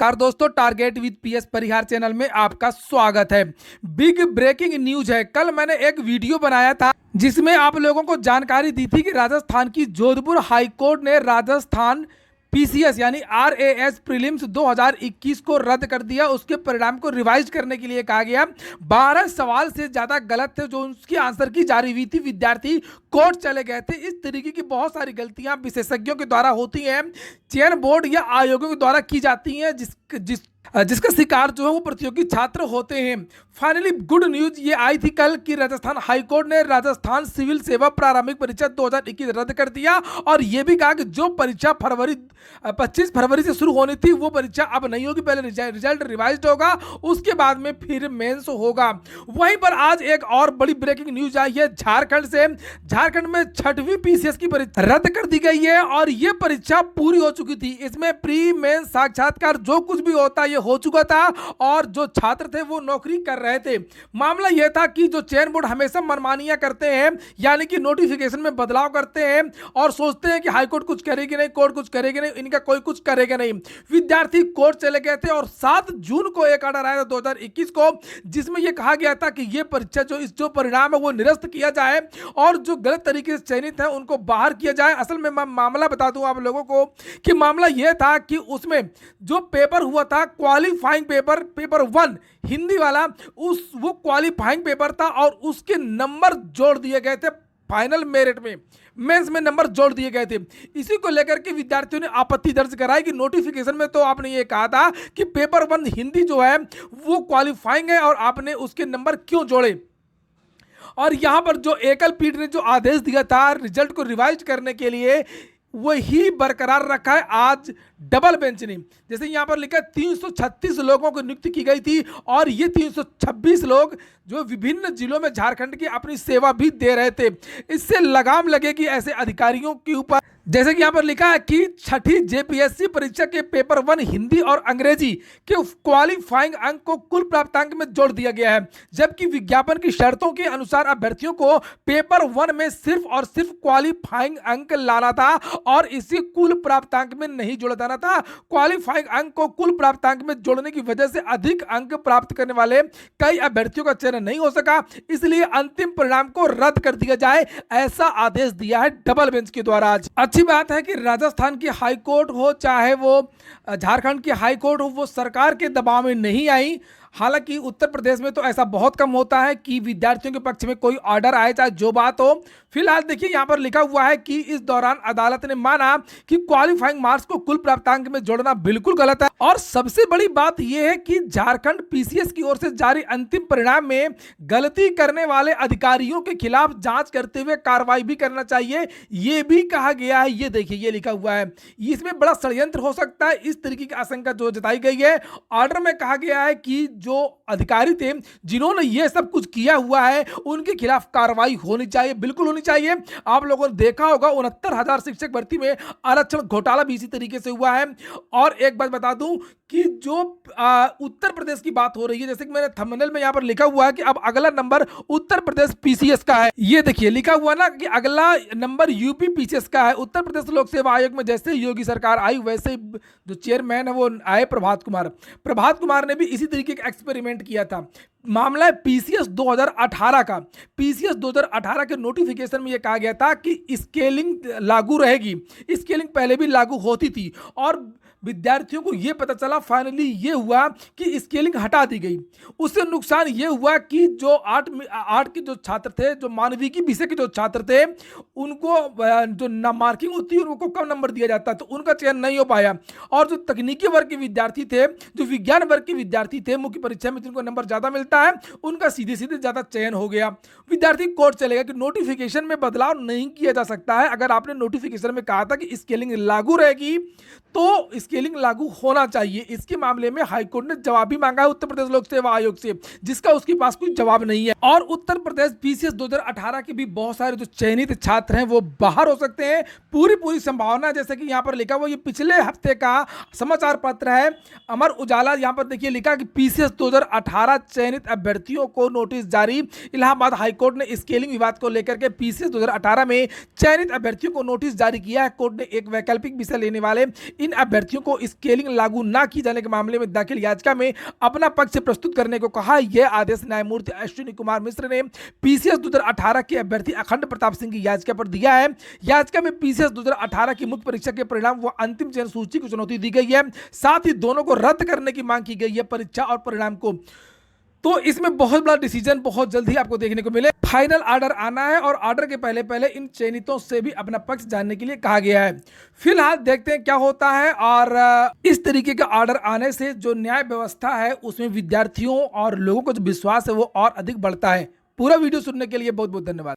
Car दोस्तों, target with PS Parihar channel में आपका स्वागत है। बिग ब्रेकिंग न्यूज है। कल मैंने एक वीडियो बनाया था जिसमें आप लोगों को जानकारी दी थी कि राजस्थान की जोधपुर हाई कोर्ट ने राजस्थान पीसीएस यानी आरएएस प्रीलिम्स 2021 को रद्द कर दिया। उसके परिणाम को रिवाइज करने के लिए कहा गया। 12 सवाल से ज्यादा गलत थे जो उसकी आंसर की जारी हुई थी। विद्यार्थी कोर्ट चले गए थे। इस तरीके की बहुत सारी गलतियां विशेषज्ञों के द्वारा होती हैं, चयन बोर्ड या आयोगों के द्वारा की जाती हैं, जिसका शिकार जो है वो प्रतियोगी छात्र होते हैं। फाइनली गुड न्यूज ये आई थी कल कि राजस्थान हाईकोर्ट ने राजस्थान सिविल सेवा प्रारंभिक परीक्षा 2021 रद्द कर दिया और यह भी कहा कि जो परीक्षा 25 फरवरी से शुरू होनी थी वो परीक्षा अब नहीं होगी। पहले रिजल्ट रिवाइज्ड होगा, उसके बाद में फिर मेंस होगा। वहीं पर आज एक और बड़ी ब्रेकिंग न्यूज आई है झारखंड से। झारखंड में 6वीं पीसीएस की परीक्षा रद्द कर दी गई है और यह परीक्षा पूरी हो चुकी थी। इसमें प्री मेंस साक्षात्कार जो कुछ भी होता है ये हो चुका था और जो छात्र थे वो नौकरी कर रहे थे। मामला यह था कि जो चयन बोर्ड हमेशा मनमानियां करते हैं, यानी कि नोटिफिकेशन में बदलाव करते हैं और सोचते हैं कि हाईकोर्ट कुछ करेगी नहीं, कोर्ट कुछ करेगी नहीं, इनका कोई कुछ करेगा नहीं। विद्यार्थी कोर्ट चले गए थे और 7 जून को एक ऑर्डर आया था 2021 को, जिसमें यह कहा गया था कि यह परीक्षा जो परिणाम है वो निरस्त किया जाए और जो गलत तरीके से चयनित है उनको बाहर किया जाए। असल में मामला बता दूं आप लोगों को कि मामला यह था कि उसमें जो पेपर हुआ था क्वालिफाइंग पेपर 1 हिंदी वाला, वो क्वालिफाइंग पेपर था और उसके नंबर जोड़ दिए गए थे। फाइनल मेरिट में मेंस में नंबर जोड़ दिए गए थे। इसी को लेकर के विद्यार्थियों ने आपत्ति दर्ज कराई कि नोटिफिकेशन में तो आपने ये कहा था कि पेपर 1 हिंदी जो है वो क्वालिफाइंग है और आपने उसके नंबर क्यों जोड़े। और यहां पर जो एकल पीठ ने जो आदेश दिया था रिजल्ट को रिवाइज करने के लिए, वही बरकरार रखा है आज डबल बेंच ने। जैसे यहां पर लिखा 336 लोगों को नियुक्ति की गई थी और ये 326 लोग जो विभिन्न जिलों में झारखंड की अपनी सेवा भी दे रहे थे। इससे लगाम लगेगी ऐसे अधिकारियों के ऊपर। जैसे कि यहां पर लिखा है कि 6ठी जेपीएससी परीक्षा के पेपर 1 हिंदी और अंग्रेजी के क्वालिफाइंग अंक को कुल प्राप्तांक में जोड़ दिया गया है, जबकि विज्ञापन की शर्तों के अनुसार अभ्यर्थियों को पेपर 1 में सिर्फ और सिर्फ क्वालिफाइंग अंक लाना था और इसे कुल प्राप्तांक में नहीं जोड़ा जाना था। क्वालिफाइंग अंक को कुल प्राप्तांक में जोड़ने की वजह से अधिक अंक प्राप्त करने वाले कई अभ्यर्थियों का चयन नहीं हो सका, इसलिए अंतिम परिणाम को रद्द कर दिया जाए, ऐसा आदेश दिया है डबल बेंच के द्वारा। आज अच्छी बात है कि राजस्थान की हाई कोर्ट हो चाहे वो झारखंड की हाई कोर्ट हो, वो सरकार के दबाव में नहीं आई। हालांकि उत्तर प्रदेश में तो ऐसा बहुत कम होता है कि विद्यार्थियों के पक्ष में कोई ऑर्डर आए, चाहे जो बात हो। फिलहाल देखिए यहां पर लिखा हुआ है कि इस दौरान अदालत ने माना कि क्वालिफाइंग मार्क्स को कुल प्राप्तांक में जोड़ना बिल्कुल गलत है। और सबसे बड़ी बात यह है कि झारखंड पीसीएस की ओर से जारी अंतिम परिणाम में गलती करने वाले अधिकारियों के खिलाफ जांच करते हुए कार्रवाई भी करना चाहिए, यह भी कहा गया है। ये देखिए ये लिखा हुआ है, इसमें बड़ा षड्यंत्र हो सकता है, इस तरीके की आशंका जो जताई गई है। ऑर्डर में कहा गया है कि जो अधिकारी थे जिन्होंने ये सब कुछ किया हुआ है उनके खिलाफ कार्रवाई होनी चाहिए, बिल्कुल होनी चाहिए। आप लोगों ने देखा होगा 69,000 शिक्षक भर्ती में आरक्षण घोटाला भी इसी तरीके से हुआ है। और एक बात बता दूं कि जो उत्तर प्रदेश की बात हो रही है, जैसे कि मैंने थंबनेल में यहां पर लिखा हुआ है कि अब अगला नंबर उत्तर प्रदेश पीसीएस का है। ये देखिए लिखा हुआ ना कि अगला नंबर यूपी पीसीएस का है। उत्तर प्रदेश लोक सेवा आयोग में जैसे योगी सरकार आई वैसे ही जो चेयरमैन है वो आए प्रभात कुमार ने भी इसी तरीके का एक्सपेरिमेंट किया था। मामला है पीसीएस 2018 का। पीसीएस 2018 के नोटिफिकेशन में यह कहा गया था कि स्केलिंग लागू रहेगी। स्केलिंग पहले भी लागू होती थी और विद्यार्थियों को यह पता चला, फाइनली ये हुआ कि स्केलिंग हटा दी गई। उससे नुकसान ये हुआ कि जो आर्ट के जो छात्र थे, जो मानविकी विषय के जो छात्र थे, उनको जो मार्किंग होती है उनको कम नंबर दिया जाता है, तो उनका चयन नहीं हो पाया। और जो तकनीकी वर्ग के विद्यार्थी थे, जो विज्ञान वर्ग के विद्यार्थी थे, मुख्य परीक्षा में जिनको नंबर ज्यादा मिलता है उनका सीधे सीधे ज्यादा चयन हो गया। विद्यार्थी कोर्ट चलेगा कि नोटिफिकेशन में बदलाव नहीं किया जा सकता है। अगर आपने नोटिफिकेशन में कहा था कि स्केलिंग लागू रहेगी तो स्केलिंग लागू होना चाहिए। इसके मामले में हाईकोर्ट ने जवाब भी मांगा है उत्तर प्रदेश लोक सेवा आयोग से, जिसका उसके पास कोई जवाब नहीं है। और उत्तर प्रदेश पीसीएस 2018 के भी बहुत सारे जो चयनित छात्र हैं वो बाहर हो सकते हैं, पूरी संभावना। जैसे कि यहां पर लिखा हुआ, ये पिछले हफ्ते का समाचार पत्र है अमर उजाला। यहां पर देखिए लिखा कि पीसीएस 2018 चयनित अभ्यर्थियों को नोटिस जारी। इलाहाबाद हाईकोर्ट ने स्केलिंग विवाद को लेकर के पीसीएस 2018 में चयनित अभ्यर्थियों को नोटिस जारी किया है। कोर्ट ने एक वैकल्पिक विषय लेने वाले इन अभ्यर्थियों विद्यार्थियों को स्केलिंग लागू न की जाने के मामले में दाखिल याचिका में अपना पक्ष प्रस्तुत करने को कहा। यह आदेश न्यायमूर्ति अश्विनी कुमार मिश्र ने पीसीएस 2018 के अभ्यर्थी अखंड प्रताप सिंह की याचिका पर दिया है। याचिका में पीसीएस 2018 की मुख्य परीक्षा के परिणाम व अंतिम चयन सूची को चुनौती दी गई है, साथ ही दोनों को रद्द करने की मांग की गई है, परीक्षा और परिणाम को। तो इसमें बहुत बड़ा डिसीजन बहुत जल्द ही आपको देखने को मिले। फाइनल ऑर्डर आना है और ऑर्डर के पहले पहले इन चयनितों से भी अपना पक्ष जानने के लिए कहा गया है। फिलहाल देखते हैं क्या होता है, और इस तरीके का ऑर्डर आने से जो न्याय व्यवस्था है उसमें विद्यार्थियों और लोगों को जो विश्वास है वो और अधिक बढ़ता है। पूरा वीडियो सुनने के लिए बहुत बहुत धन्यवाद।